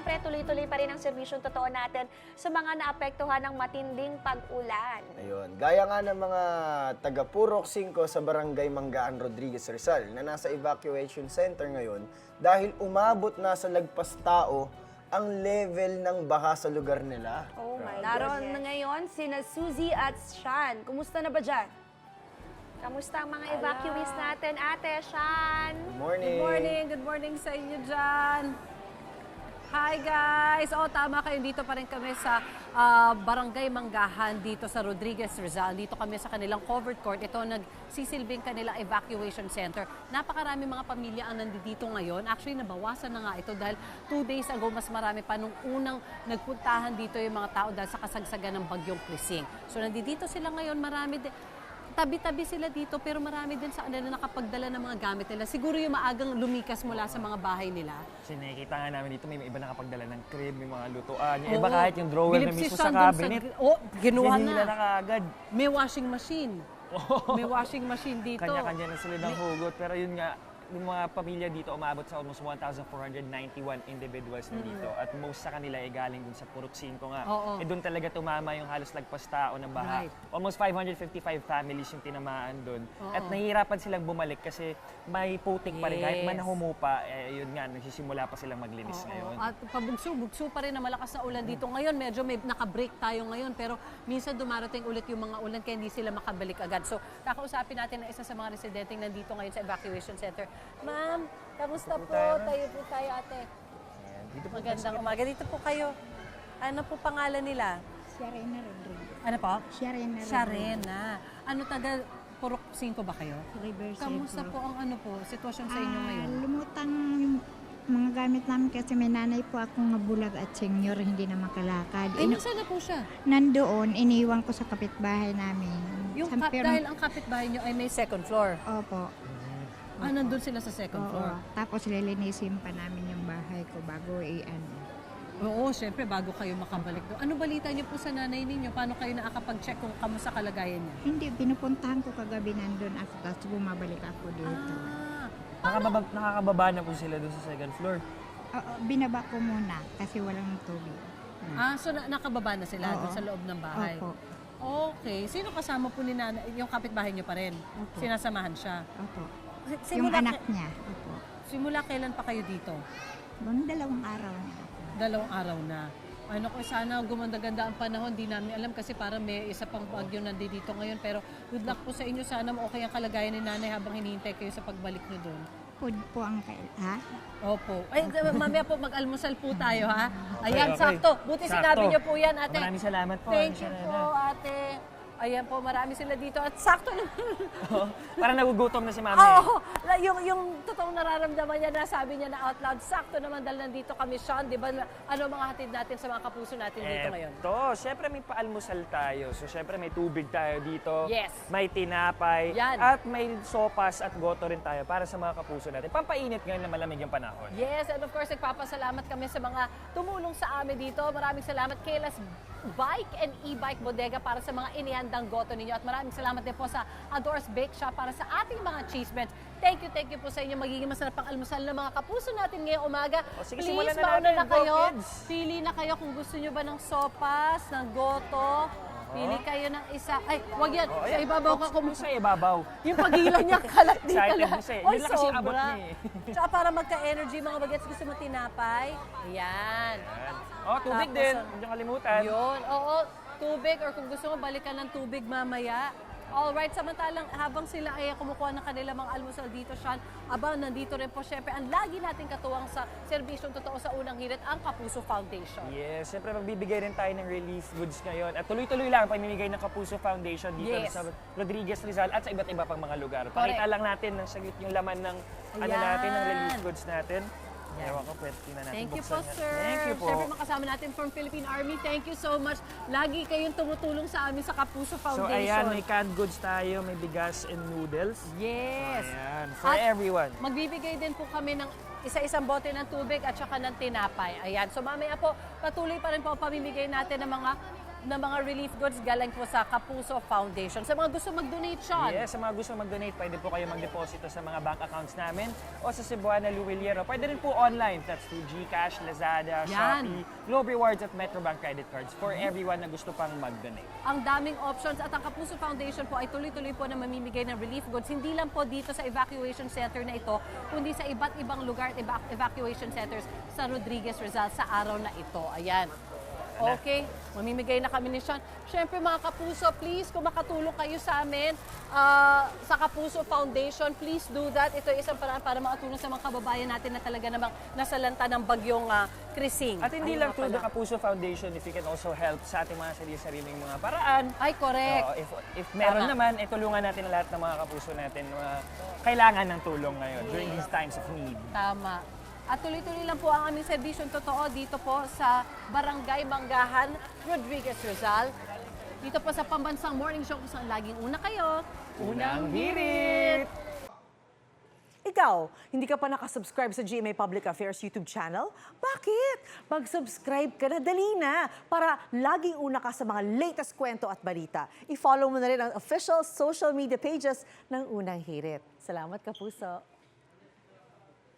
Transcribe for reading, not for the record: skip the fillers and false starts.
syempre tuloy-tuloy pa rin ang serbisyong totoo natin sa mga naapektuhan ng matinding pag-ulan. Ayun. Gaya nga ng mga taga Purok 5 sa Barangay Manggaan, Rodriguez, Rizal na nasa evacuation center ngayon dahil umabot na sa lagpas tao ang level ng baha sa lugar nila. Oh my Naroon na goodness. ngayon sina Suzy at Sean. Kumusta na ba dyan? Kamusta ang mga evacuees natin, Ate Shan? Good morning. Good morning sa inyo dyan. Hi guys! Tama kayo, dito pa rin kami sa Barangay Manggahan dito sa Rodriguez, Rizal. Dito kami sa kanilang covered court. Ito nagsisilbing kanilang evacuation center. Napakarami mga pamilya ang nandito ngayon. Actually, nabawasan na nga ito dahil 2 days ago, mas marami pa nung unang nagpuntahan dito yung mga tao dahil sa kasagsagan ng bagyong Krising. So nandito sila ngayon, marami din. Tabi-tabi sila dito pero marami din sa kanila nakapagdala ng mga gamit nila. Siguro yung maagang lumikas mula sa mga bahay nila. Kasi nakikita nga namin dito, may iba nakapagdala ng crib, may mga lutuan. Yung Oo. iba kahit yung drawer na Bilib si mismo Sean sa dun cabinet. ginawa Hinila na na. kaagad. May washing machine. May washing machine dito. Kanya-kanya na sila ng hugot. Pero yun nga, yung mga pamilya dito umabot sa almost 1,491 individuals na dito. At most sa kanila ay galing dun sa Purok 5 nga. Oo. Doon talaga tumama yung halos lagpas tao ng baha. Right. Almost 555 families yung tinamaan doon. Oo. At nahihirapan silang bumalik kasi may putik pa rin. Kahit man Yes. humupa, yun nga, nagsisimula pa silang maglinis ngayon. At pabugso pa rin na malakas na ulan dito ngayon. Medyo may naka-break tayo ngayon pero minsan dumarating ulit yung mga ulan kaya hindi sila makabalik agad. So kakausapin natin na isa sa mga residente nandito ngayon sa evacuation center. Ma'am, kamusta po? Tayo po tayo, ate. Dito po Magandang umaga. Dito po kayo. Ano po pangalan nila? Sharena Rodriguez. Ano po? Sharena Rodriguez. Sharena. Ano taga Purok 5 ba kayo? Riverside Kamusta po ang ano po, sitwasyon sa inyo ngayon? Lumutang yung mga gamit namin kasi may nanay po akong bulag at senior, hindi na makalakad. Ay, nasaan na po siya? Nandoon, iniwan ko sa kapitbahay namin. Yung Pero- dahil ang kapitbahay nyo ay may second floor. Opo. Nandun sila sa second floor. Oo. Tapos lilinisin pa namin yung bahay ko bago i-ano. Oo, syempre bago kayo makabalik doon. Ano balita niyo po sa nanay ninyo? Paano kayo nakakapag-check kung kamusta kalagayan niya? Hindi, pinupuntahan ko kagabi nandun ako, tapos bumabalik ako dito. Nakakababa na po sila doon sa second floor. Oo, binaba ko muna kasi walang tubig. So nakababa na sila Oo. doon sa loob ng bahay? Opo. Okay. Sino kasama po ni nanay? Yung kapitbahay niyo pa rin? Opo. Sinasamahan siya? Opo. Yung Simula, anak niya. Opo. simula kailan pa kayo dito? Bang 2 araw na ako. 2 araw na. Ano ko, sana gumanda-ganda ang panahon. Di namin alam kasi parang may isa pang bagyo nandito ngayon. Pero good luck po sa inyo. Sana okay ang kalagayan ni nanay habang hinihintay kayo sa pagbalik nyo doon. Food po ang ha? Opo. Ay, mamaya po mag-almusal po tayo, ha? Ayan, Okay. sakto. Buti Sakto. sinabi niyo po yan, ate. Maraming salamat po. Thank you Sharena. po, ate. Ayan po, marami sila dito. At sakto naman. Parang nagugutom na si Mami. Oo, yung totoong nararamdaman niya na sabi niya na out loud, sakto naman dahil nandito kami, Sean. Di ba, ano mga hatid natin sa mga kapuso natin dito ngayon? Syempre may paalmusal tayo. So, syempre may tubig tayo dito. Yes. May tinapay. Yan. At may sopas at goto rin tayo para sa mga kapuso natin. Pampainit ngayon na malamig yung panahon. Yes, and of course, nagpapasalamat kami sa mga tumulong sa amin dito. Maraming salamat kay Las Bike and E-Bike Bodega para sa mga inihandang goto ninyo. At maraming salamat din po sa Adores Bake Shop para sa ating mga cheese breads. Thank you po sa inyo. Magiging masarap ang almusal ng mga kapuso natin ngayong umaga. O, sige, Please, simulan na mauna natin. na Go, kayo. kids. Pili na kayo kung gusto nyo ba ng sopas, ng goto. Pili kayo ng isa. Ay, wag yan. Sa ibabaw ka Kung sa ibabaw. yung pagilan niya, kalat di Excited kalat. mo siya eh. Oy, Yun lang kasi abot sobra. niya eh. Tsaka para magka-energy, mga bagets, gusto mo tinapay? Ayan. Tubig Tapos, din. Huwag niyo kalimutan. Yun, oo. Tubig or kung gusto mo, balikan ng tubig mamaya. Alright, samantalang habang sila ay kumukuha ng kanilang mga almusal dito, Sean, nandito rin po syempre ang lagi natin katuwang sa serbisyong totoo sa unang hirit, ang Kapuso Foundation. Yes, siyempre magbibigay rin tayo ng relief goods ngayon. At tuloy-tuloy lang ang pamimigay ng Kapuso Foundation dito Yes. sa Rodriguez, Rizal at sa iba't iba pang mga lugar. Pakita lang natin ng saglit yung laman ng ano Ayan. natin, ng relief goods natin. Ewan ko, pwede tingnan natin. Thank you buksan po, yan. sir. Thank you po. Siyempre makasama natin from Philippine Army. Thank you so much. Lagi kayong tumutulong sa amin sa Kapuso So Foundation. ayan, may canned goods tayo, may bigas and noodles. Yes. Ayan, for At everyone. Magbibigay din po kami ng isa-isang bote ng tubig at saka ng tinapay. Ayan. So mamaya po, patuloy pa rin po ang pamimigay natin ng mga na mga relief goods galing po sa Kapuso Foundation. Sa mga gusto mag-donate, Sean. Yes, sa mga gusto mag-donate, pwede po kayo mag-deposito sa mga bank accounts namin o sa Cebuana Luwiliero. Pwede rin po online. That's through GCash, Lazada, Yan. Shopee, Globe Rewards at Metrobank credit cards for everyone na gusto pang mag-donate. Ang daming options at ang Kapuso Foundation po ay tuloy-tuloy po na mamimigay ng relief goods. Hindi lang po dito sa evacuation center na ito, kundi sa iba't ibang lugar at evacuation centers sa Rodriguez Rizal sa araw na ito. Ayan. Okay, mamimigay na kami ni Sean. Siyempre mga Kapuso, please, kung makatulong kayo sa amin sa Kapuso Foundation, please do that. Ito ay isang paraan para makatulong sa mga kababayan natin na talaga namang nasalanta ng bagyong Krising. At hindi Ayun lang nga through the pala. Kapuso Foundation, if you can also help sa ating mga sarili-sariling mga paraan. Ay, correct. If meron Tama. naman, tulungan natin ang lahat ng mga kapuso natin na kailangan ng tulong ngayon during these times of need. Tama. At tuloy-tuloy lang po ang aming serbisyong totoo dito po sa Barangay Manggahan, Rodriguez Rizal. Dito po sa Pambansang Morning Show kung saan laging una kayo. Unang hirit! Ikaw, hindi ka pa nakasubscribe sa GMA Public Affairs YouTube channel? Bakit? Mag-subscribe ka na, dali na, para laging una ka sa mga latest kwento at balita. I-follow mo na rin ang official social media pages ng Unang Hirit. Salamat, Kapuso.